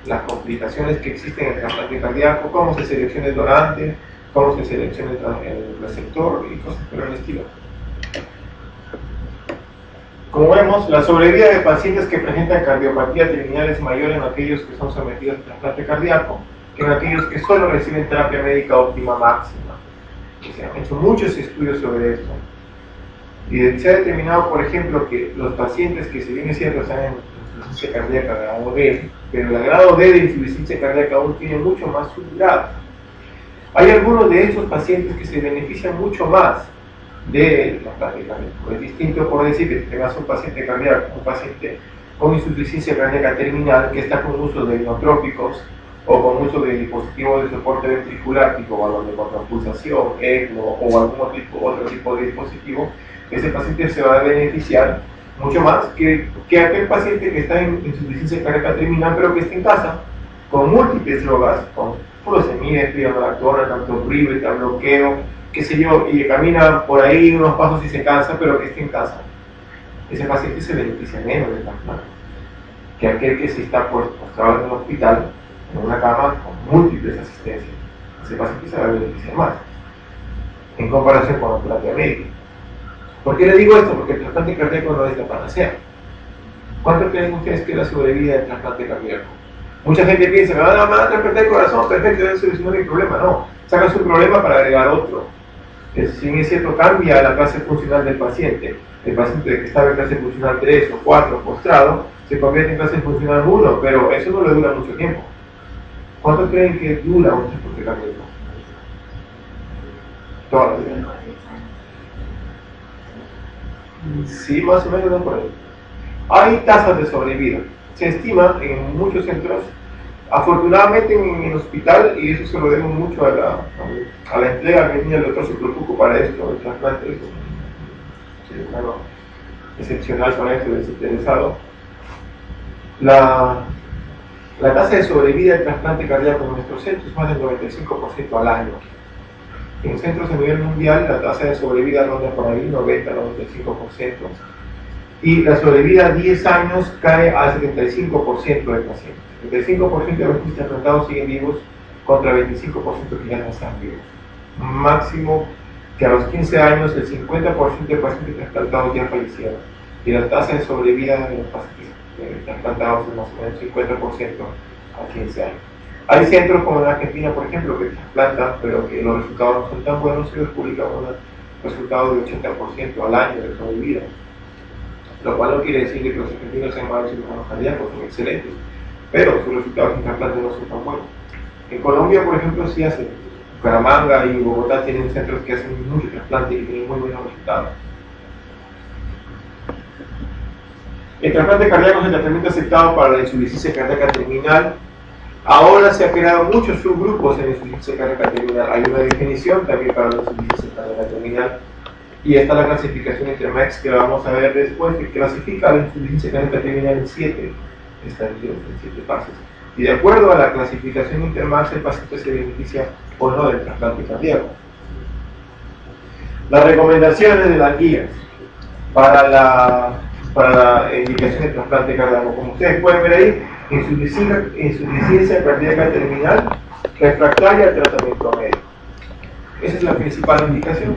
las complicaciones que existen en el trasplante cardíaco, cómo se selecciona el donante, cómo se selecciona el receptor y cosas por el estilo. Como vemos, la sobrevida de pacientes que presentan cardiopatía terminal es mayor en aquellos que son sometidos a trasplante cardíaco que en aquellos que solo reciben terapia médica óptima máxima. Y se han hecho muchos estudios sobre esto. Y se ha determinado, por ejemplo, que los pacientes que, si bien es cierto, están en insuficiencia cardíaca grado D, pero el grado D de insuficiencia cardíaca aún tiene mucho más subgrado. Hay algunos de esos pacientes que se benefician mucho más de la práctica. Es distinto por decir que tengas un paciente cardíaco, un paciente con insuficiencia cardíaca terminal que está con uso de inotrópicos o con uso de dispositivos de soporte ventricular tipo balón de contrapulsación, ECMO o algún otro tipo de dispositivo. Ese paciente se va a beneficiar mucho más que aquel paciente que está en insuficiencia cardíaca terminal pero que está en casa con múltiples drogas, con furosemide, spironolactona, tanto ribotril, bloqueo, qué sé yo, y camina por ahí unos pasos y se cansa, pero que esté en casa. Ese paciente se beneficia menos del trasplante que aquel que se está postrado en un hospital, en una cama con múltiples asistencias. Ese paciente se va a beneficiar más en comparación con la terapia médica. ¿Por qué le digo esto? Porque el trasplante cardíaco no es la panacea. ¿Cuánto creen ustedes que es la sobrevida del trasplante cardíaco? Mucha gente piensa, me van a trasplantar el corazón, perfecto, debe solucionar mi problema. No, sacas un problema para agregar otro. Si bien es cierto, cambia la clase funcional del paciente. El paciente que estaba en clase funcional 3 o 4 postrado se convierte en clase funcional 1, pero eso no le dura mucho tiempo. ¿Cuánto creen que dura un trasplante cardíaco? Toda la vida. Sí, más o menos, no por ahí. Hay tasas de sobrevida. Se estima en muchos centros, afortunadamente en el hospital, y eso se lo debo mucho a la entrega que tenía el doctor Sotopuco para esto, el trasplante es un cirujano excepcional para esto, desinteresado. La tasa de sobrevida del trasplante cardíaco en nuestros centros es más del 95% al año. En centros a nivel mundial la tasa de sobrevida ronda por ahí 90-95%. Y la sobrevida a 10 años cae al 75% del paciente. El 35% de los trasplantados siguen vivos contra 25% que ya no están vivos. Máximo que a los 15 años el 50% de pacientes trasplantados ya fallecieron. Y la tasa de sobrevida de los pacientes trasplantados es más o menos 50% a 15 años. Hay centros como en Argentina, por ejemplo, que trasplantan, pero que los resultados no son tan buenos, y les publican un resultado de 80% al año de sobrevida. Lo cual no quiere decir que los argentinos sean malos cirujanos cardíacos, son excelentes, pero sus resultados en trasplante no son tan buenos. En Colombia, por ejemplo, sí hacen. Bucaramanga y Bogotá tienen centros que hacen mucho trasplante y tienen muy buenos resultados. El trasplante cardíaco es el tratamiento aceptado para la insuficiencia cardíaca terminal. Ahora se han creado muchos subgrupos en la insuficiencia cardíaca terminal. Hay una definición también para la insuficiencia cardíaca terminal. Y está la clasificación Intermex que la vamos a ver después, que clasifica la insuficiencia cardíaca terminal en 7 estadios, en 7 fases. Y de acuerdo a la clasificación Intermex, el paciente se beneficia o no del trasplante cardíaco. Las recomendaciones de las guías para la indicación de trasplante cardíaco. Como ustedes pueden ver ahí, insuficiencia cardíaca terminal refractaria al tratamiento médico. Esa es la principal indicación.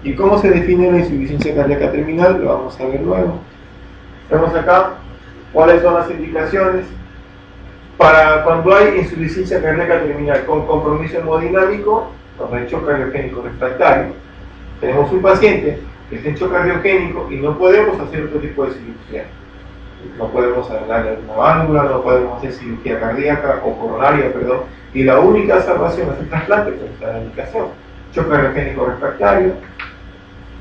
¿Y cómo se define la insuficiencia cardíaca terminal? Lo vamos a ver luego. Vemos acá cuáles son las indicaciones para cuando hay insuficiencia cardíaca terminal con compromiso hemodinámico, cuando hay shock cardiogénico refractario. Tenemos un paciente que está en shock cardiogénico y no podemos hacer otro tipo de cirugía. No podemos darle una válvula, no podemos hacer cirugía cardíaca o coronaria, perdón. Y la única salvación es el trasplante, con esta indicación. Shock cardiogénico refractario.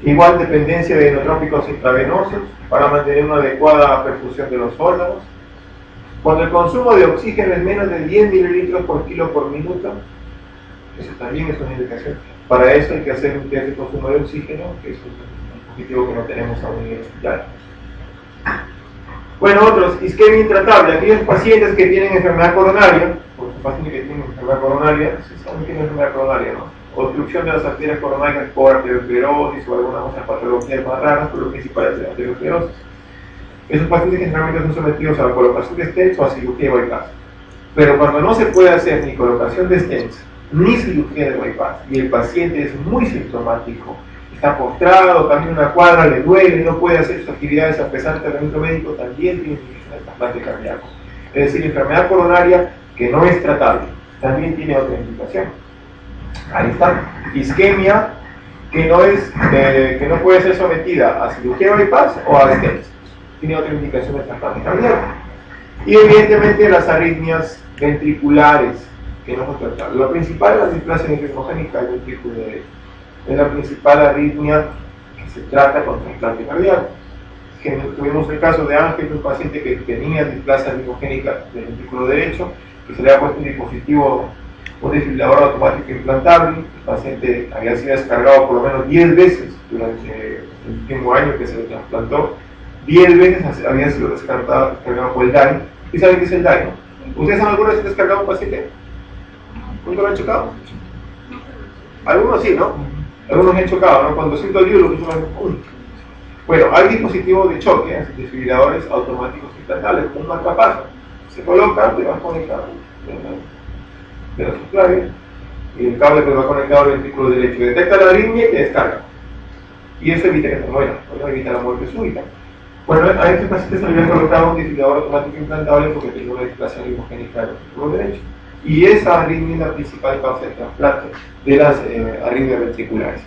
Igual dependencia de inotrópicos intravenosos para mantener una adecuada perfusión de los órganos. Cuando el consumo de oxígeno es menos de 10 mililitros por kilo por minuto, eso también es una indicación. Para eso hay que hacer un test de consumo de oxígeno, que es un dispositivo que no tenemos aún en el hospital. Bueno, otros, isquemia intratable, aquellos pacientes que tienen enfermedad coronaria, porque un paciente que tiene enfermedad coronaria, se sabe que tiene enfermedad coronaria, ¿no? Obstrucción de las arterias coronarias por arteriosclerosis o alguna otra patología más rara, pero lo principal es la arteriosclerosis. Esos pacientes generalmente son sometidos a la colocación de stents o a cirugía de bypass. Pero cuando no se puede hacer ni colocación de stents ni cirugía de bypass y el paciente es muy sintomático, está postrado, camina una cuadra, le duele, no puede hacer sus actividades a pesar del tratamiento médico, también tiene indicación de trasplante cardíaco. Es decir, enfermedad coronaria que no es tratable, también tiene otra indicación. Ahí está. Isquemia que no puede ser sometida a cirugía de bypass o a stents. Tiene otra indicación de trasplante cardíaco. Y evidentemente las arritmias ventriculares que no son tratables. La principal es la displasia nefrogénica del ventrículo derecho. Es la principal arritmia que se trata con trasplante cardíaco. Tuvimos el caso de Ángel, un paciente que tenía displasia nefrogénica del ventrículo derecho, que se le ha puesto un dispositivo, un desfibrilador automático implantable. El paciente había sido descargado por lo menos 10 veces durante el último año que se le trasplantó. 10 veces había sido descargado por el DAI. ¿Y saben qué es el DAI? ¿No? ¿Ustedes han alguna vez descargado un paciente? ¿Nunca lo han chocado? Algunos sí, ¿no? Algunos han chocado, ¿no? Cuando siento el lío, bueno, hay dispositivos de choque, desfibriladores automáticos implantables, con un marcapaso. Se coloca debajo del cable de la subclavia y el cable que va conectado al ventrículo derecho. Detecta la arritmia y te descarga. Y eso evita que se muera, evita la muerte súbita. Bueno, a estos pacientes se le había colocado un desfibrilador automático implantable porque tenía una displasia nefrogénica del ventrículo derecho. Y esa arritmia es la principal causa de trasplante de las arritmias ventriculares.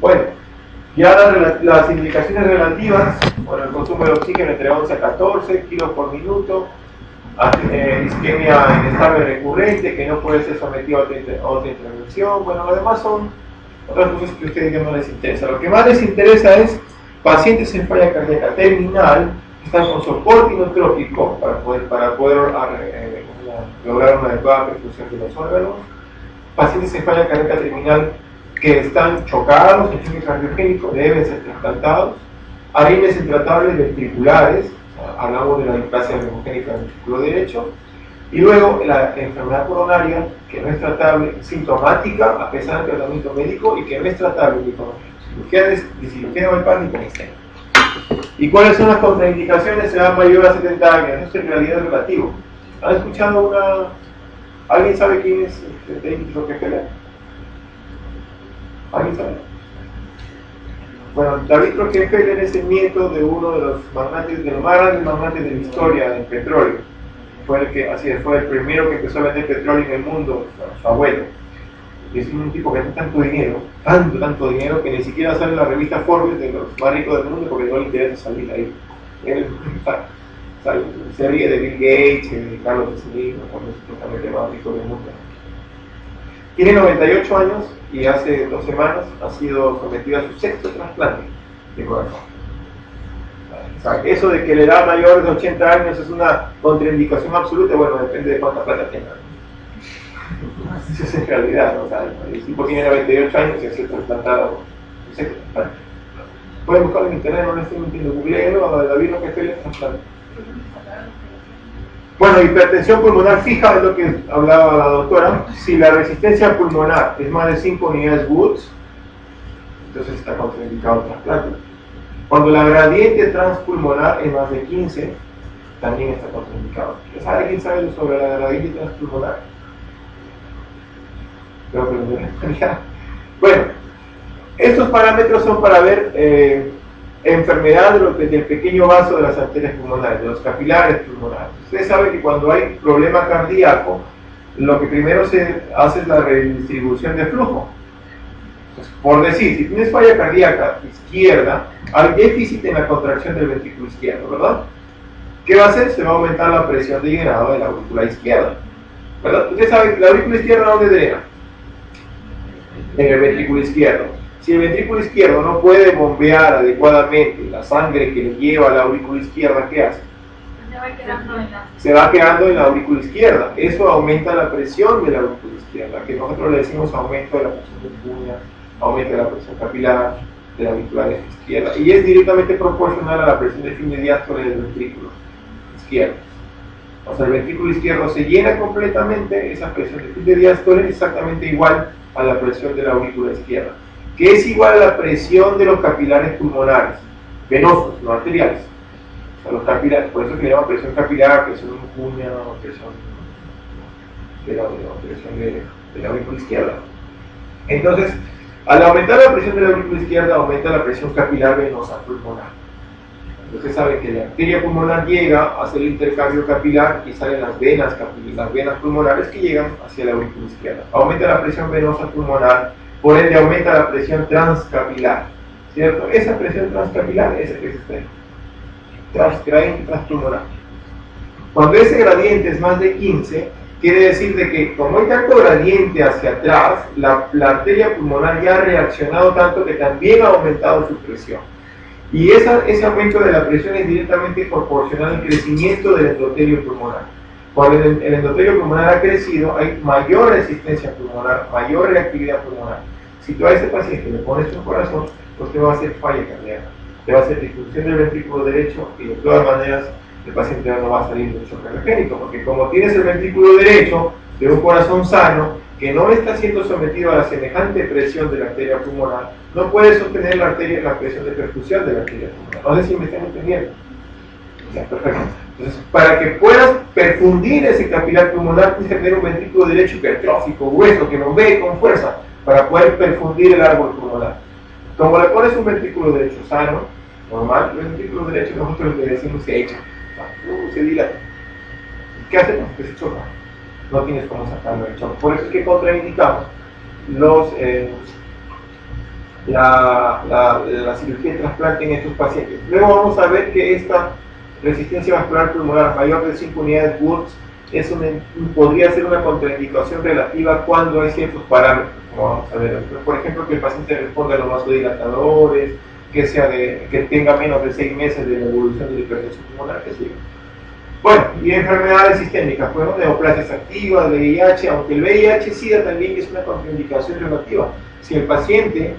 Bueno, ya las indicaciones relativas, bueno, el consumo de oxígeno entre 11 a 14 kilos por minuto, isquemia inestable recurrente que no puede ser sometido a otra intervención. Bueno, lo demás son otras cosas que a ustedes ya no les interesa. Lo que más les interesa es pacientes en falla cardíaca terminal que están con soporte inotrópico para poder lograr una adecuada perfusión de los órganos, pacientes en falla cardíaca terminal que están chocados en choque cardiogénico deben ser trasplantados, arritmias intratables ventriculares, hablamos de la displasia nefrogénica del ventrículo derecho, y luego la enfermedad coronaria que no es tratable, sintomática a pesar del tratamiento médico y que no es tratable ni con cirugía de bypass ni con stent. ¿Y cuáles son las contraindicaciones? Edad mayor a 70 años. Esto en realidad es relativo. ¿Han escuchado ¿Alguien sabe quién es David Rockefeller? ¿Alguien sabe? Bueno, David Rockefeller es el nieto de uno de los magnates, de los más grandes magnates de la historia del petróleo. Fue el primero que empezó a vender petróleo en el mundo, su abuelo. Y es un tipo que tiene tanto dinero, que ni siquiera sale en la revista Forbes de los más ricos del mundo porque no le interesa salir ahí. Él se ríe de Bill Gates, de Carlos Slim, cuando es supuestamente más rico del mundo. Tiene 98 años y hace 2 semanas ha sido sometido a su 6º trasplante de corazón. O sea, eso de que la edad mayor de 80 años es una contraindicación absoluta, bueno, depende de cuánta plata tenga. Eso es en realidad, ¿no? O sea, el tipo tiene 98 años y ha sido trasplantado. Pueden buscarlo en internet, no le estoy mintiendo, googleelo a David Rockefeller trasplante. Bueno, hipertensión pulmonar fija es lo que hablaba la doctora. Si la resistencia pulmonar es más de 5 unidades Woods, entonces está contraindicado el trasplante. Cuando la gradiente transpulmonar es más de 15, también está contraindicado. ¿Alguien sabe sobre la gradiente transpulmonar? Creo que lo ya. Bueno, estos parámetros son para ver enfermedad del pequeño vaso de las arterias pulmonares, de los capilares pulmonares. Ustedes saben que cuando hay problema cardíaco, lo que primero se hace es la redistribución de flujo. Entonces, por decir, si tienes falla cardíaca izquierda, hay déficit en la contracción del ventrículo izquierdo, ¿verdad? ¿Qué va a hacer? Se va a aumentar la presión de llenado de la aurícula izquierda, ¿verdad? Ustedes saben que la aurícula izquierda ¿dónde drena? En el ventrículo izquierdo. Si el ventrículo izquierdo no puede bombear adecuadamente la sangre que le lleva a la aurícula izquierda, ¿qué hace? Se va quedando en la aurícula izquierda. Eso aumenta la presión de la aurícula izquierda, que nosotros le decimos aumento de la presión de puña, aumento de la presión capilar de la aurícula izquierda, y es directamente proporcional a la presión de fin de diástole del ventrículo izquierdo. O sea, el ventrículo izquierdo se llena completamente, esa presión de fin de diástole es exactamente igual a la presión de la aurícula izquierda, que es igual a la presión de los capilares pulmonares. venosos, no arteriales. O sea, los capilares, por eso que le llaman presión capilar, presión cuña, presión de la aurícula izquierda. Entonces, al aumentar la presión de la aurícula izquierda, aumenta la presión capilar venosa pulmonar. Entonces saben que la arteria pulmonar llega hacia el intercambio capilar y salen las venas pulmonares que llegan hacia la aurícula izquierda. Aumenta la presión venosa pulmonar, por ende aumenta la presión transcapilar, ¿cierto? Esa presión transcapilar es el que se está ahí, gradiente transpulmonar. Cuando ese gradiente es más de 15, quiere decir de que como hay tanto gradiente hacia atrás, la arteria pulmonar ya ha reaccionado tanto que también ha aumentado su presión. Y ese aumento de la presión es directamente proporcional al crecimiento del endotelio pulmonar. Cuando el endotelio pulmonar ha crecido, hay mayor resistencia pulmonar, mayor reactividad pulmonar. Si tú a ese paciente le pones un corazón, pues te va a hacer falla cardíaca, te va a hacer disfunción del ventrículo derecho y de todas maneras el paciente no va a salir de choque mecánico, porque como tienes el ventrículo derecho de un corazón sano que no está siendo sometido a la semejante presión de la arteria pulmonar, no puede sostener la presión de perfusión de la arteria pulmonar. No sé si me están entendiendo. Ya, perfecto. Entonces, para que puedas perfundir ese capilar pulmonar, tienes que tener un ventrículo derecho hipertrófico, grueso, que bombee con fuerza, para poder perfundir el árbol pulmonar. Como le pones un ventrículo derecho sano, normal, el ventrículo derecho nosotros le decimos se echa, se dilata. ¿Qué hacemos? Que se choca. No tienes cómo sacarlo del choque. Por eso es que contraindicamos la cirugía de trasplante en estos pacientes. Luego vamos a ver que esta resistencia vascular pulmonar mayor de 5 unidades Wurtz podría ser una contraindicación relativa cuando hay ciertos parámetros, como vamos a ver. Por ejemplo, que el paciente responda a los vasodilatadores, que tenga menos de 6 meses de la evolución de la hipertensión pulmonar, que siga. Bueno, y enfermedades sistémicas, pues, neoplasias activas, VIH, aunque el VIH-Sida también es una contraindicación relativa. Si el paciente,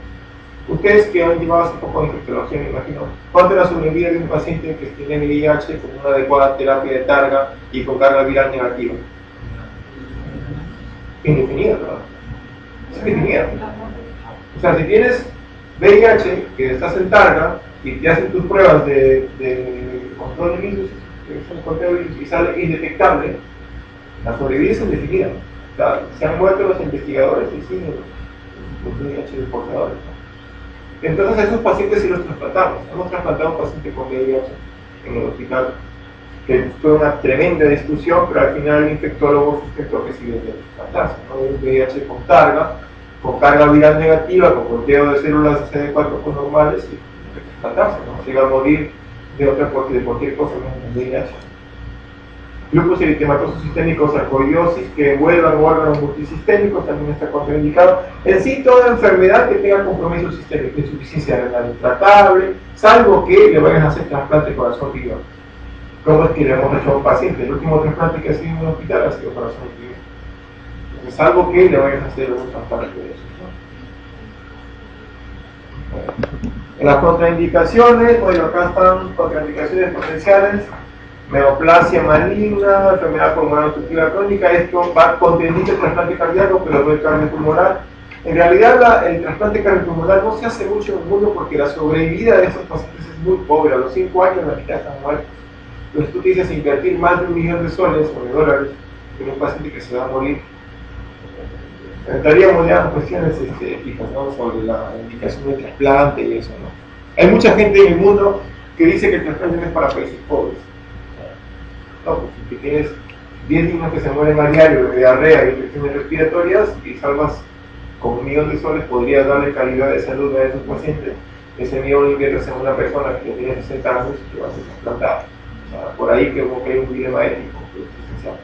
ustedes que han llevado hace poco de infectología, me imagino, ¿cuánto es la sobrevida de un paciente que tiene VIH con una adecuada terapia de targa y con carga viral negativa? Indefinida, ¿verdad? Es indefinida. O sea, si tienes VIH, que estás en targa y te hacen tus pruebas de control de virus, y sale indetectable, la sobrevida es indefinida. O sea, se han muerto los investigadores y sí, los VIH portadores. Entonces a esos pacientes sí los trasplantamos. Hemos trasplantado a un paciente con VIH en el hospital, que fue una tremenda discusión, pero al final el infectólogo sustentó que sí debía trasplantarse, ¿no? Un VIH con carga viral negativa, con conteo de células CD4 normales, y trasplantarse, ¿no? Se iba a morir de cualquier cosa en VIH. Lupus eritematoso sistémico, sarcoidosis, que envuelvan órganos multisistémicos, también está contraindicado. En sí, toda enfermedad que tenga compromiso sistémico, insuficiencia renal intratable, salvo que le vayan a hacer trasplante de corazón riñón. ¿Cómo es que le hemos hecho a un paciente? El último trasplante que ha sido en un hospital ha sido corazón riñón. Entonces, salvo que le vayan a hacer un trasplante de eso, ¿no? En las contraindicaciones, bueno, acá están contraindicaciones potenciales: neoplasia maligna, enfermedad pulmonar obstructiva crónica. Esto va contraindica el trasplante cardíaco, pero no el cardiopulmonar. En realidad, el trasplante cardiopulmonar no se hace mucho en el mundo porque la sobrevida de estos pacientes es muy pobre. A los 5 años la mitad están muertos. Entonces tú te dices invertir más de $1 millón o de dólares en un paciente que se va a morir. Estaríamos ya en cuestiones éticas, ¿no? Sobre la indicación del trasplante y eso, ¿no? Hay mucha gente en el mundo que dice que el trasplante no es para países pobres. No, porque si tienes 10 niños que se mueren a diario de diarrea y infecciones respiratorias y salvas con $1 millón, podrías darle calidad de salud a esos pacientes. Ese $1 millón inviertes en una persona que tiene 60 años y que va a ser trasplantada. O sea, por ahí que hay un dilema ético esencial.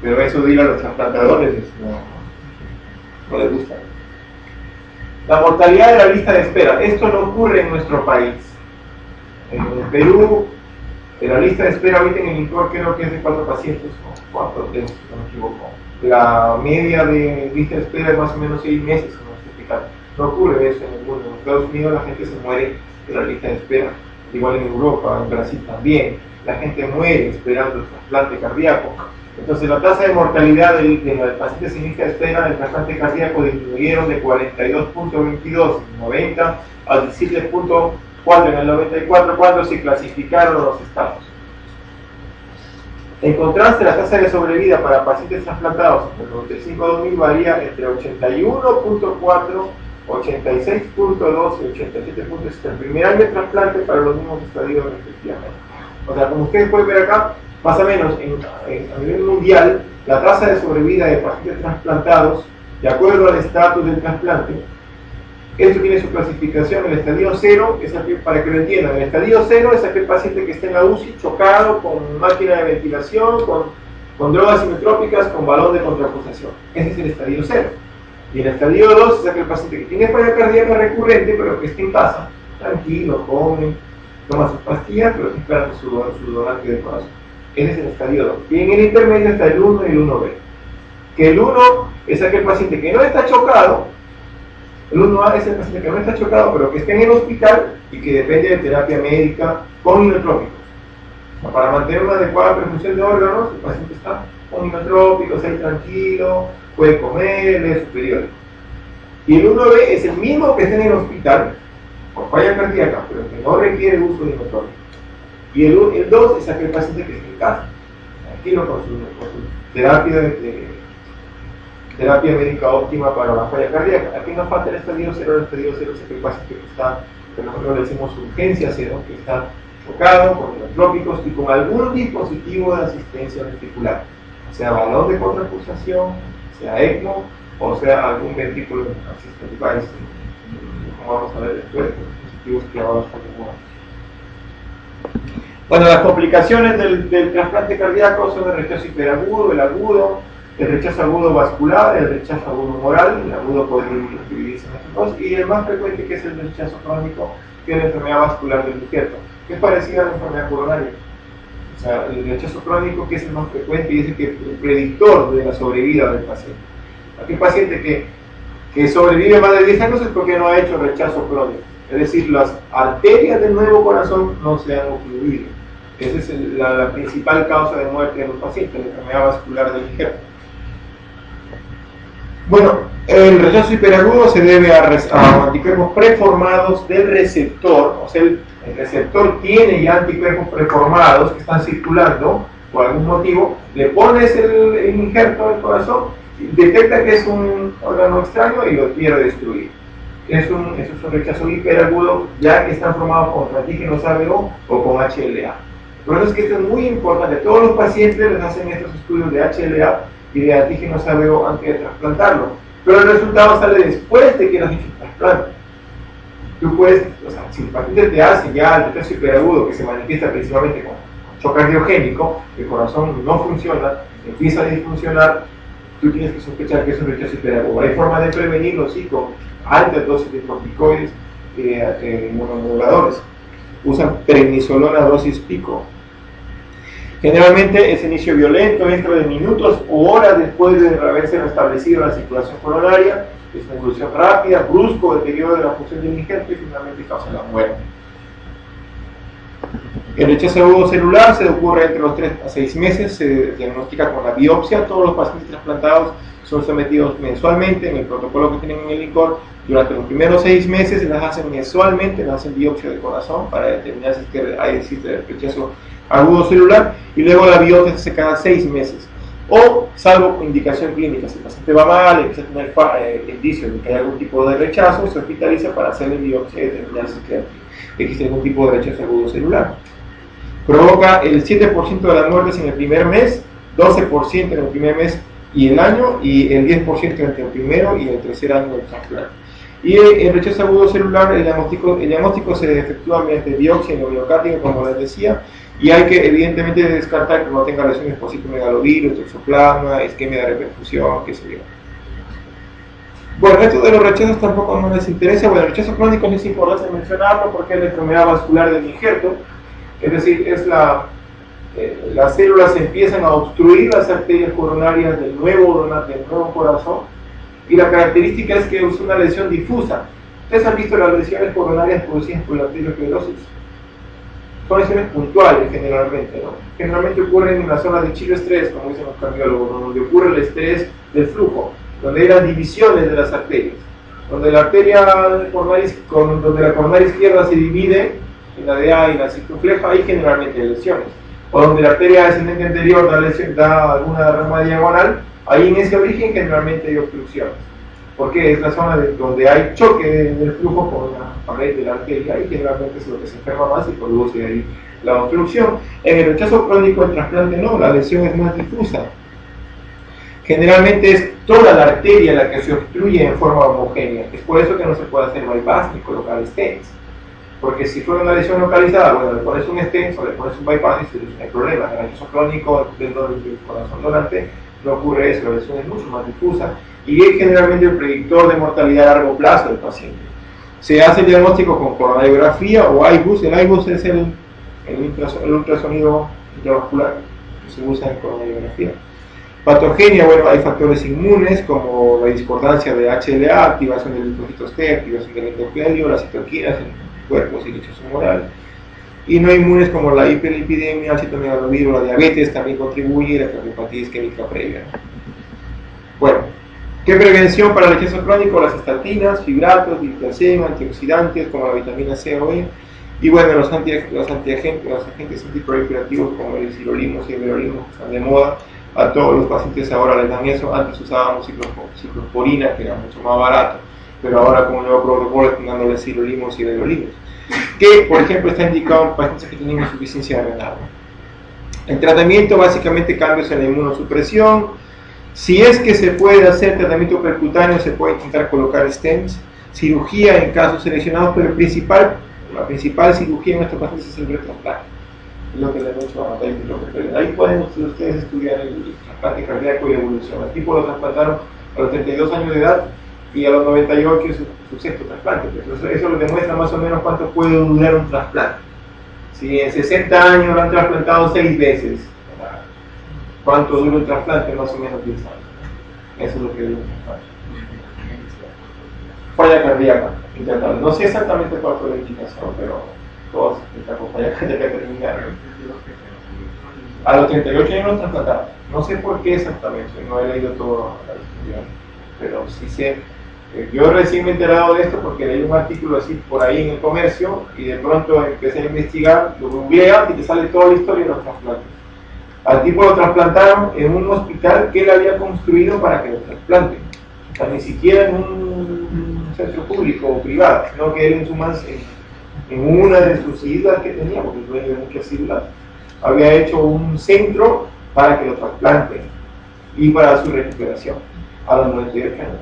Pero eso diga a los trasplantadores, no les gusta. La mortalidad de la lista de espera. Esto no ocurre en nuestro país. En el Perú, la lista de espera ahorita en el INCOR creo que es de 4 pacientes, o 4, si no me equivoco. La media de lista de espera es más o menos 6 meses en nuestro hospital. No ocurre eso en el mundo. En Estados Unidos la gente se muere de la lista de espera. Igual en Europa, en Brasil también. La gente muere esperando el trasplante cardíaco. Entonces la tasa de mortalidad de los pacientes sin lista de espera del trasplante cardíaco disminuyeron de 42.22 en 90 a 17.4 4 en el 94, cuando se clasificaron los estados. En contraste, la tasa de sobrevida para pacientes trasplantados en el 95 a 2000 varía entre 81.4, 86.2 y 87.7 el primer año de trasplante para los mismos estadios respectivamente. O sea, como ustedes pueden ver acá, más o menos a nivel mundial, la tasa de sobrevida de pacientes trasplantados, de acuerdo al estatus del trasplante, esto tiene su clasificación. El estadio 0 es aquel, para que lo entiendan, el estadio 0 es aquel paciente que está en la UCI chocado con máquina de ventilación, con drogas sinotrópicas, con balón de contrapulsación. Ese es el estadio 0. Y el estadio 2 es aquel paciente que tiene falla cardíaca recurrente, pero que está en casa, tranquilo, come, toma sus pastillas, pero está esperando su donante de corazón. Ese es el estadio 2. Y en el intermedio está el 1 y el 1B. Que el 1 es aquel paciente que no está chocado. El 1A es el paciente que no está chocado, pero que está en el hospital y que depende de terapia médica con inotrópicos. Para mantener una adecuada perfusión de órganos, el paciente está con inotrópicos, ahí tranquilo, puede comer, lee su periódico. Y el 1B es el mismo que está en el hospital, con falla cardíaca, pero que no requiere uso de inotrópicos. Y el 2 es aquel paciente que está en casa, tranquilo con su terapia médica óptima para la falla cardíaca. Aquí nos falta el estadio 0. El estadio 0 es aquel paciente que está, que nosotros le decimos urgencia 0, que está chocado con inotrópicos y con algún dispositivo de asistencia ventricular, sea balón de contrapulsación, sea ECMO, o sea algún ventrículo assisted device, como vamos a ver después, los dispositivos que ahora están de moda. Bueno, las complicaciones del trasplante cardíaco son el rechazo hiperagudo, el agudo, el rechazo agudo vascular, el rechazo agudo moral. El agudo puede dividirse en estos dos, y el más frecuente, que es el rechazo crónico, que es la enfermedad vascular del injerto, que es parecida a la enfermedad coronaria. O sea, el rechazo crónico, que es el más frecuente y es el predictor de la sobrevida del paciente. Aquel paciente que sobrevive más de 10 años es porque no ha hecho rechazo crónico, es decir, las arterias del nuevo corazón no se han ocluido. Esa es la principal causa de muerte de los pacientes, la enfermedad vascular del injerto. Bueno, el rechazo hiperagudo se debe a anticuerpos preformados del receptor. O sea, el receptor tiene ya anticuerpos preformados que están circulando por algún motivo, le pones el injerto del corazón, detecta que es un órgano extraño y lo quiere destruir. Eso es un rechazo hiperagudo, ya que están formados con antígenos ABO o con HLA. Por eso es que esto es muy importante. Todos los pacientes les hacen estos estudios de HLA y de antígenos ABO antes de trasplantarlo, pero el resultado sale después de que has hecho el trasplante. Tú puedes, o sea, si el paciente te hace ya el rechazo hiperagudo, que se manifiesta principalmente con shock cardiogénico, el corazón no funciona, empieza a disfuncionar, tú tienes que sospechar que es un rechazo hiperagudo. Hay formas de prevenirlo, sí, con altas dosis de corticoides, inmunomoduladores. Usan prednisolona dosis pico. Generalmente es inicio violento dentro de minutos o horas después de haberse restablecido la circulación coronaria. Es una evolución rápida, brusco, deterioro de la función del injerto y finalmente causa la muerte. El rechazo agudo celular se ocurre entre los 3 a 6 meses, se diagnostica con la biopsia. Todos los pacientes trasplantados son sometidos mensualmente en el protocolo que tienen en el INCOR. Durante los primeros 6 meses las hacen mensualmente, las hacen biopsia de corazón para determinar si existe rechazo agudo celular, y luego la biopsia se hace cada 6 meses. O, salvo indicación clínica, si el paciente va mal, empieza a tener indicios de que hay algún tipo de rechazo, se hospitaliza para hacerle biopsia y determinar si existe algún tipo de rechazo agudo celular. Provoca el 7% de las muertes en el primer mes, 12% en el primer mes y el año, y el 10% entre el primero y el tercer año del trasplante. Y el rechazo agudo celular, el diagnóstico se efectúa mediante biopsia neurocárdica, como les decía, y hay que evidentemente descartar que no tenga lesiones por citomegalovirus, toxoplasma, isquemia de reperfusión, qué sé yo. Bueno, esto de los rechazos tampoco no les interesa. Bueno, el rechazo crónico es importante mencionarlo porque es la enfermedad vascular del injerto, es decir, es las células empiezan a obstruir las arterias coronarias del nuevo corazón, y la característica es que es una lesión difusa. Ustedes han visto las lesiones coronarias producidas por la arteriosclerosis. Son lesiones puntuales generalmente, ¿no? Generalmente ocurren en la zona de chiroestrés, como dicen los cardiólogos, donde ocurre el estrés del flujo, donde hay las divisiones de las arterias. donde la arteria donde la coronaria izquierda se divide en la de A y la circunfleja, ahí generalmente hay lesiones. O donde la arteria descendente anterior da alguna rama diagonal, ahí en ese origen generalmente hay obstrucciones. Porque es la zona donde hay choque del flujo con la pared de la arteria, y generalmente es lo que se enferma más y produce ahí la obstrucción. En el rechazo crónico del trasplante no, la lesión es más difusa. Generalmente es toda la arteria la que se obstruye en forma homogénea. Es por eso que no se puede hacer bypass ni colocar stents. Porque si fuera una lesión localizada, bueno, le pones un stent o le pones un bypass y no hay problema. En el rechazo crónico del corazón donante no ocurre eso, la lesión es mucho más difusa y es generalmente el predictor de mortalidad a largo plazo del paciente. Se hace el diagnóstico con coronariografía o IBUS. El IBUS es el ultrasonido intravascular que se usa en coronariografía. Patogenia, bueno, hay factores inmunes como la discordancia de HLA, activación del linfocitos T, activación del endotelio, las citoquinas en cuerpos y lechoso humoral. Y no inmunes como la hiperlipidemia, el citomegalovirus, la diabetes también contribuye, y la cardiopatía isquémica previa. Bueno, ¿qué prevención para el rechazo crónico? Las estatinas, fibratos, diltiazem, antioxidantes como la vitamina C o E. Y bueno, los agentes antiproliferativos como el sirolimus y el verolimus que están de moda. A todos los pacientes ahora les dan eso. Antes usábamos ciclosporina, que era mucho más barato, pero ahora como nuevo protocolo están dándole sirolimus y verolimus, que por ejemplo está indicado en pacientes que tienen insuficiencia renal. El tratamiento, básicamente cambios en la inmunosupresión. Si es que se puede hacer tratamiento percutáneo, se puede intentar colocar stents, cirugía en casos seleccionados, pero la principal cirugía en estos pacientes es el retrasplante. Es lo que le he hecho a David. Ahí pueden ustedes estudiar el trasplante cardíaco y evolución. Al tipo lo trasplantaron a los 32 años de edad y a los 98 es su sexto trasplante. Entonces eso le demuestra más o menos cuánto puede durar un trasplante. Si en 60 años lo han trasplantado 6 veces, ¿cuánto dura un trasplante? Más o menos 10 años. Eso es lo que dura un trasplante. Falla cardíaca intratable. No sé exactamente cuál fue la indicación, pero todos están con falla cardíaca terminaron. A los 38 años lo trasplantaron. No sé por qué exactamente, no he leído todo la historia, pero sí sé. Yo recién me he enterado de esto porque leí un artículo así por ahí en el comercio y de pronto empecé a investigar, lo googleas y te sale toda la historia de los trasplantes. Al tipo lo trasplantaron en un hospital que él había construido para que lo trasplanten. O sea, ni siquiera en un centro público o privado, sino que él en una de sus islas que tenía, porque es dueño de muchas islas, había hecho un centro para que lo trasplanten y para su recuperación a los 98 años.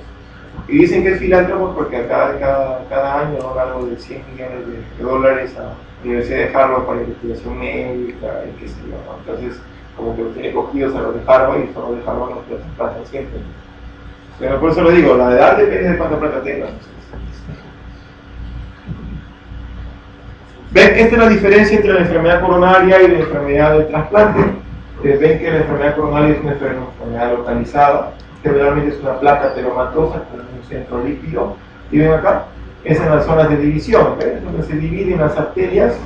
Y dicen que es filántropo porque cada año dona algo de 100 millones de dólares a la Universidad de Harvard para investigación médica y qué sé yo, ¿no? Entonces, como que los tiene cogidos a los de Harvard y son los de Harvard los que los trasplantan siempre. Pero por eso lo digo, la edad depende de cuánta plata tengan. ¿Ven? Esta es la diferencia entre la enfermedad coronaria y la enfermedad del trasplante. Ven que la enfermedad coronaria es una enfermedad localizada, generalmente es una placa ateromatosa con un centro líquido. Y ven acá, es en las zonas de división, ¿ven? Donde se dividen las arterias,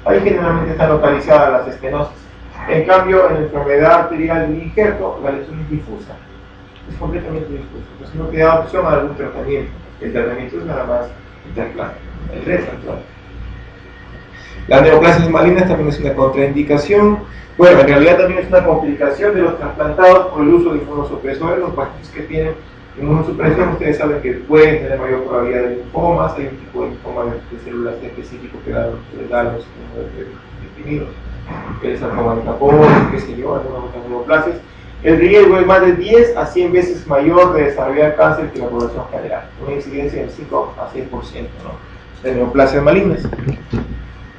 ahí generalmente están localizadas las estenosis. En cambio, en la enfermedad arterial del injerto, la lesión es difusa, es completamente difusa. Entonces no queda opción a algún tratamiento. El tratamiento es nada más el trasplante, el retrasplante. Las neoplasias malignas también es una contraindicación. Bueno, en realidad también es una complicación de los trasplantados por el uso de inmunosupresores. Los pacientes que tienen inmunosupresión, ustedes saben que pueden tener mayor probabilidad de linfomas. Hay un tipo de linfoma de células específico que les da los deprimidos, el sarcoma de Kapoor, qué sé yo, algunas otras neoplasias. El riesgo es más de 10 a 100 veces mayor de desarrollar cáncer que la población general, una incidencia del 5 a 6%, ¿no?, de neoplasias malignas.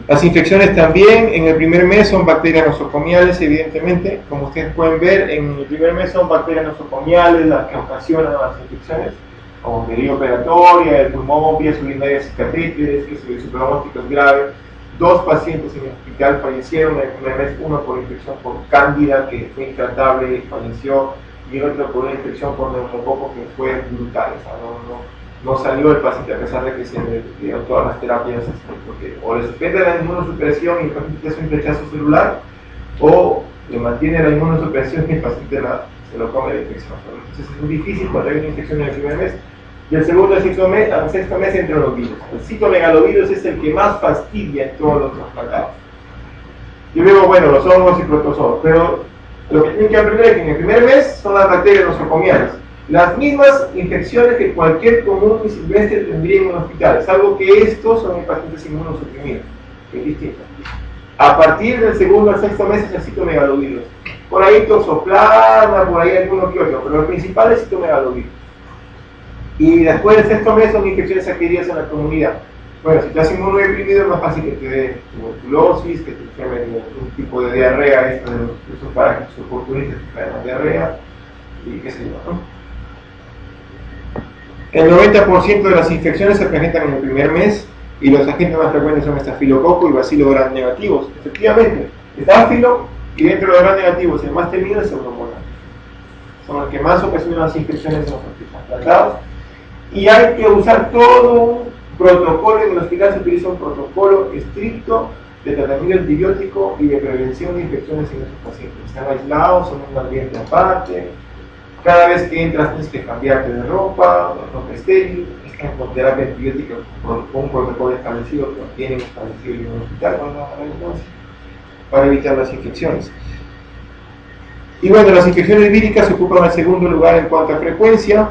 Las infecciones también en el primer mes son bacterias nosocomiales, evidentemente. Como ustedes pueden ver, en el primer mes son bacterias nosocomiales las que ocasionan las infecciones, como deriva operatoria, el pulmón, vías urinarias cicatrices, que su pronóstico es grave. 2 pacientes en el hospital fallecieron en el primer mes, uno por infección por cándida, que fue intratable y falleció, y el otro por una infección por neumococo que fue brutal. O sea, no salió el paciente a pesar de que se le dieron todas las terapias, porque o le suspende la inmunosupresión y el paciente hace un rechazo celular, o le mantiene la inmunosupresión y el paciente se lo come la infección. Entonces es muy difícil cuando hay una infección en el primer mes. Del segundo al sexto mes entran los virus. El citomegalovirus es el que más fastidia en todos los trasplantados. Y luego, bueno, los hongos y protozoos. Pero lo que tienen que aprender es que en el primer mes son las bacterias nosocomiales. Las mismas infecciones que cualquier común y silvestre tendría en un hospital, salvo que estos son en pacientes inmunosuprimidos, que es distinto. A partir del segundo al sexto mes es el citomegalovirus. Por ahí toxoplasma, por ahí alguno que otro, pero el principal es citomegalovirus. Y después del sexto mes son infecciones adquiridas en la comunidad. Bueno, si estás inmunodeprimido es más fácil que te dé tuberculosis, que te enfermen un tipo de diarrea, esos parásitos oportunistas que traen la diarrea, y qué sé yo, ¿no? El 90% de las infecciones se presentan en el primer mes y los agentes más frecuentes son estafilococo y bacilo gram negativos. Efectivamente, estáfilo y dentro de los gram negativos el más temido es pseudomonas. Son los que más ocasionan las infecciones en los hospitales. Y hay que usar todo un protocolo. En el hospital se utiliza un protocolo estricto de tratamiento antibiótico y de prevención de infecciones en esos pacientes. Están aislados, son un ambiente aparte. Cada vez que entras tienes que cambiarte de ropa estéril, están con terapia antibiótica con un protocolo establecido que tienen establecido en un hospital para evitar las infecciones. Y bueno, las infecciones víricas ocupan el segundo lugar en cuanto a frecuencia.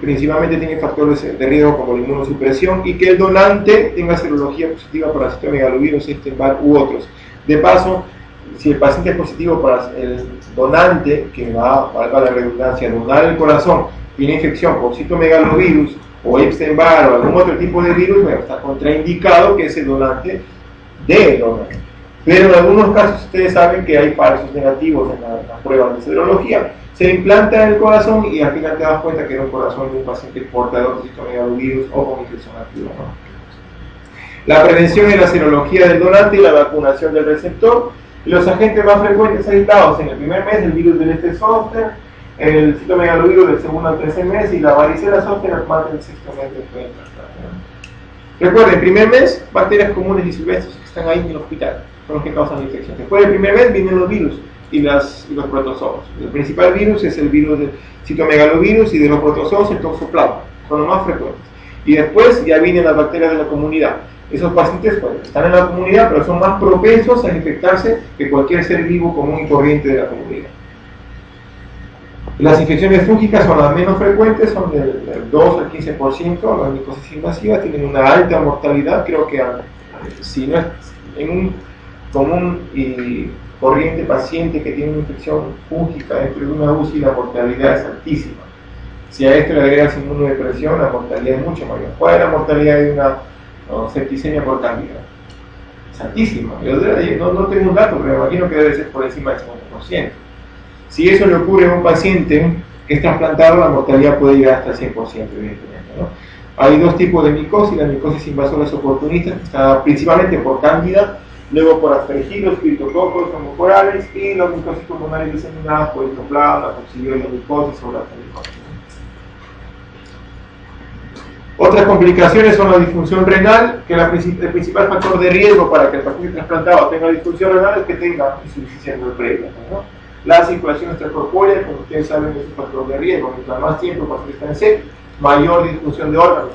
Principalmente tienen factores de riesgo como la inmunosupresión y que el donante tenga serología positiva para citomegalovirus, Epstein-Barr u otros. De paso, si el paciente es positivo para el donante, que va, valga la redundancia, donar el corazón, tiene infección por citomegalovirus o Epstein-Barr o algún otro tipo de virus, bueno, está contraindicado que ese donante dé donar. Pero en algunos casos ustedes saben que hay falsos negativos en las pruebas de serología. Se implanta en el corazón y al final te das cuenta que era un corazón de un paciente portador de citomegalovirus o con infección activa, ¿no? La prevención y la serología del donante y la vacunación del receptor. Los agentes más frecuentes aislados en el primer mes, el virus del Lester zoster, el citomegalovirus del segundo al tercer mes y la varicela zoster más del sexto mes después del trasplante. Recuerden, primer mes, bacterias comunes y silvestres que están ahí en el hospital, son los que causan la infección. Después del primer mes vienen los virus y los protozoos. El principal virus es el virus del citomegalovirus y de los protozoos el toxoplasma, son los más frecuentes. Y después ya vienen las bacterias de la comunidad. Esos pacientes pues, están en la comunidad, pero son más propensos a infectarse que cualquier ser vivo común y corriente de la comunidad. Las infecciones fúngicas son las menos frecuentes, son del 2 al 15%. Las micosis invasivas tienen una alta mortalidad. Creo que si no es en un común y corriente paciente que tiene una infección fúngica dentro de una UCI, la mortalidad es altísima. Si a esto le agregas inmunodepresión, la mortalidad es mucho mayor. ¿Cuál es la mortalidad de una septicemia por cándida? Es altísima. Yo no tengo un dato, pero me imagino que debe ser por encima del 50%. Si eso le ocurre a un paciente que es trasplantado, la mortalidad puede llegar hasta el 100%, evidentemente, ¿no? Hay dos tipos de micosis: la micosis invasoras oportunistas, que está principalmente por cándida, luego por aspergillus, criptococos, homocorales, y las micosis pulmonares diseminadas por hidroplasma, coccidioides o lactomicosis. Otras complicaciones son la disfunción renal, que el principal factor de riesgo para que el paciente trasplantado tenga disfunción renal es que tenga insuficiencia renal previa, ¿no? La circulación extracorpórea, como ustedes saben, es un factor de riesgo. Mientras más tiempo el paciente está en sed, mayor disfunción de órganos.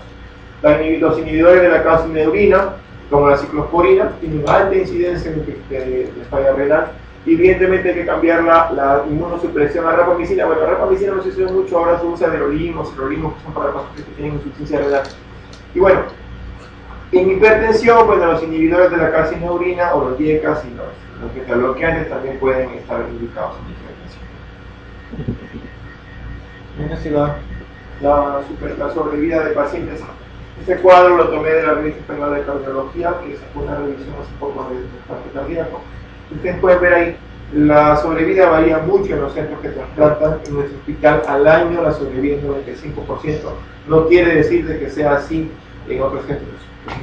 Los inhibidores de la calcineurina, como la ciclosporina, tienen alta incidencia de falla renal. Y evidentemente hay que cambiar la inmunosupresión a rapamicina. Bueno, la rapamicina no se usa mucho, ahora se usa verolimos, que son para pacientes que tienen insuficiencia renal. Y bueno, en hipertensión, bueno, los inhibidores de la calcineurina o los IECAS y los beta-bloqueantes también pueden estar indicados en hipertensión. Esta es la sobrevida de pacientes. Este cuadro lo tomé de la revista española de cardiología, que sacó una revisión hace poco del infarto cardíaco. Ustedes pueden ver ahí, la sobrevida varía mucho en los centros que trasplantan. En nuestro hospital al año la sobrevida es 95%. No quiere decir de que sea así en otros centros,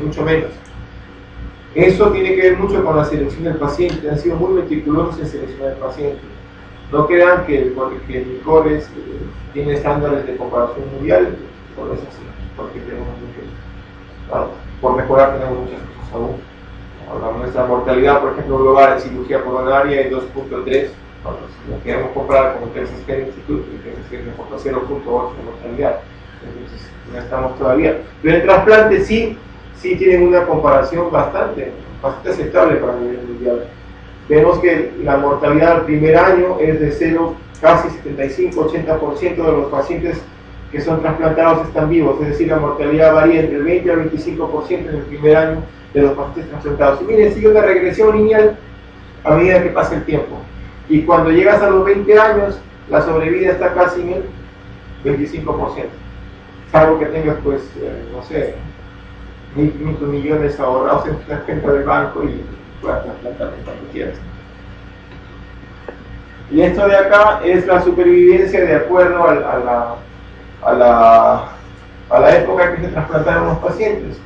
mucho menos. Eso tiene que ver mucho con la selección del paciente. Han sido muy meticulosos en seleccionar al paciente. No crean que el Nicores tiene estándares de comparación mundial, no es así, porque tenemos mucho, por mejorar tenemos muchas cosas aún. Nuestra mortalidad, por ejemplo, global en cirugía coronaria es 2.3. Lo queremos comparar con el Texas Care Institute, el Texas Care reporta 0.8 de mortalidad. Entonces, no estamos todavía. Pero el trasplante sí tienen una comparación bastante aceptable para el nivel mundial. Vemos que la mortalidad al primer año es de 0, casi 75-80% de los pacientes que son trasplantados están vivos, es decir, la mortalidad varía entre el 20 al 25% en el primer año de los pacientes trasplantados. Y miren, sigue una regresión lineal a medida que pasa el tiempo. Y cuando llegas a los 20 años, la sobrevida está casi en el 25%. Salvo que tengas, pues, no sé, 1.500 millones ahorrados en la cuenta del banco y puedas trasplantar cuando quieras. Y esto de acá es la supervivencia de acuerdo a la época que se trasplantaron los pacientes.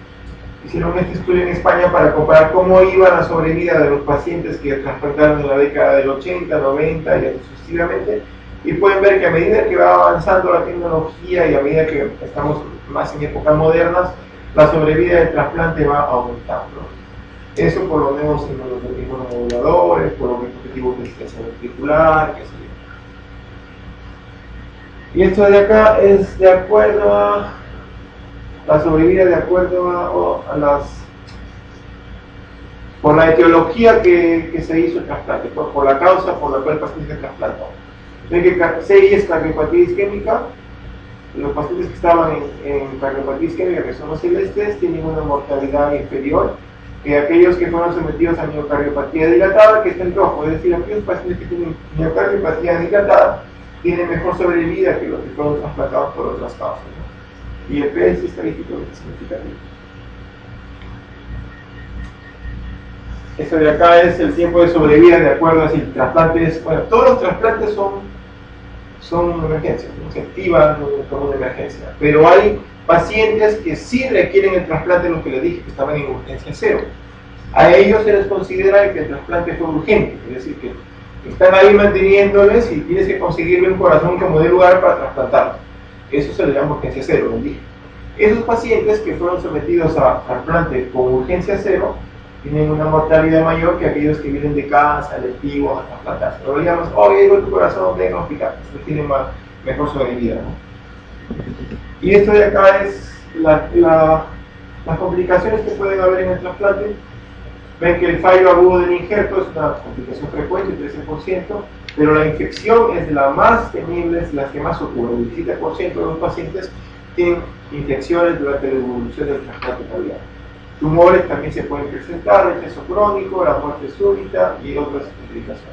Hicieron este estudio en España para comparar cómo iba la sobrevida de los pacientes que trasplantaron en la década del 80, 90 y así sucesivamente. Y pueden ver que a medida que va avanzando la tecnología y a medida que estamos más en épocas modernas, la sobrevida del trasplante va aumentando. Eso por lo menos en los inmunomoduladores, por los dispositivos de extensión ventricular, qué sé yo. Y esto de acá es de acuerdo a la sobrevida, de acuerdo a las... por la etiología que se hizo el trasplante, por la causa por la cual el paciente se trasplantó. Ven que CI es cardiopatía isquémica. Los pacientes que estaban en cardiopatía isquémica, que son los celestes, tienen una mortalidad inferior que aquellos que fueron sometidos a miocardiopatía dilatada, que está en rojo. Es decir, aquellos pacientes que tienen miocardiopatía dilatada tienen mejor sobrevida que los que fueron trasplantados por otras causas, ¿no? Y el P es estadísticamente significativo. Esto de acá es el tiempo de sobrevida de acuerdo a si el trasplante es... Bueno, todos los trasplantes son emergencias, no se activan como una emergencia, pero hay pacientes que sí requieren el trasplante, los que les dije que estaban en urgencia 0. A ellos se les considera que el trasplante fue urgente, es decir, que están ahí manteniéndoles y tienes que conseguirle un corazón como dé lugar para trasplantarlo. Eso se le llama urgencia 0, les dije. Esos pacientes que fueron sometidos a trasplante con urgencia 0 tienen una mortalidad mayor que aquellos que vienen de casa, electivos, a trasplantarse. Pero digamos, oye, llegó tu corazón, venga a hospital. Eso tiene mejor sobrevida, ¿no? Y esto de acá es las complicaciones que pueden haber en el trasplante. Ven que el fallo agudo del injerto es una complicación frecuente, 13%, pero la infección es de las más temibles, las que más ocurren. El 17% de los pacientes tienen infecciones durante la evolución del trasplante cardíaco. Tumores también se pueden presentar, rechazo crónico, la muerte súbita y otras complicaciones.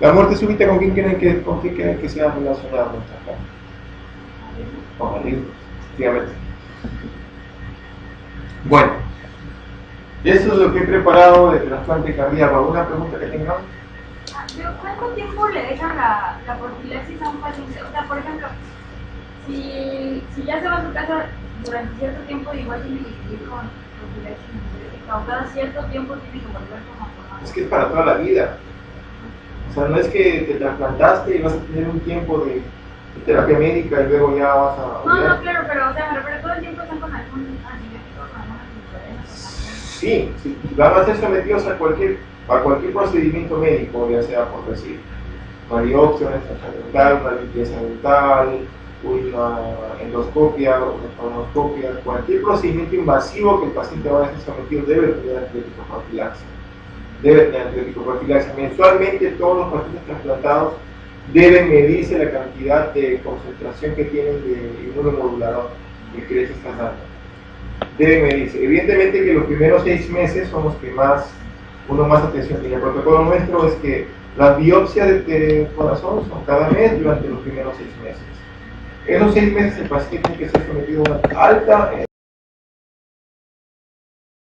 La muerte súbita, ¿con quién creen que sea relacionada con el trasplante? Con el ritmo, efectivamente. Bueno, eso es lo que he preparado de trasplante cardíaco. ¿Alguna pregunta que tengan? ¿Cuánto tiempo le dejan la profilaxis a un paciente? O sea, por ejemplo, si ya se va a su casa durante cierto tiempo, igual tiene que seguir con profilaxis antibiótica, o cada cierto tiempo tiene que volver como a tomar. Es que es para toda la vida. O sea, no es que te trasplantaste y vas a tener un tiempo de terapia médica y luego ya vas a... No, claro, pero o sea, me refiero, todo el tiempo están con algún antibiótico, con alguna antibiótica. Sí, van a ser sometidos a cualquier procedimiento médico, ya sea por decir una biopsia, una extracción dental, una limpieza dental, una endoscopia, una colonoscopia, cualquier procedimiento invasivo que el paciente vaya a ser sometido debe tener antibiótico profilaxis. Mensualmente todos los pacientes trasplantados deben medirse la cantidad de concentración que tienen de inmunomodulador que les están dando. Deben medirse. Evidentemente que los primeros 6 meses son los que uno más atención tiene. El protocolo nuestro es que las biopsias de corazón son cada mes durante los primeros 6 meses. Esos 6 meses el paciente tiene que ser sometido a una alta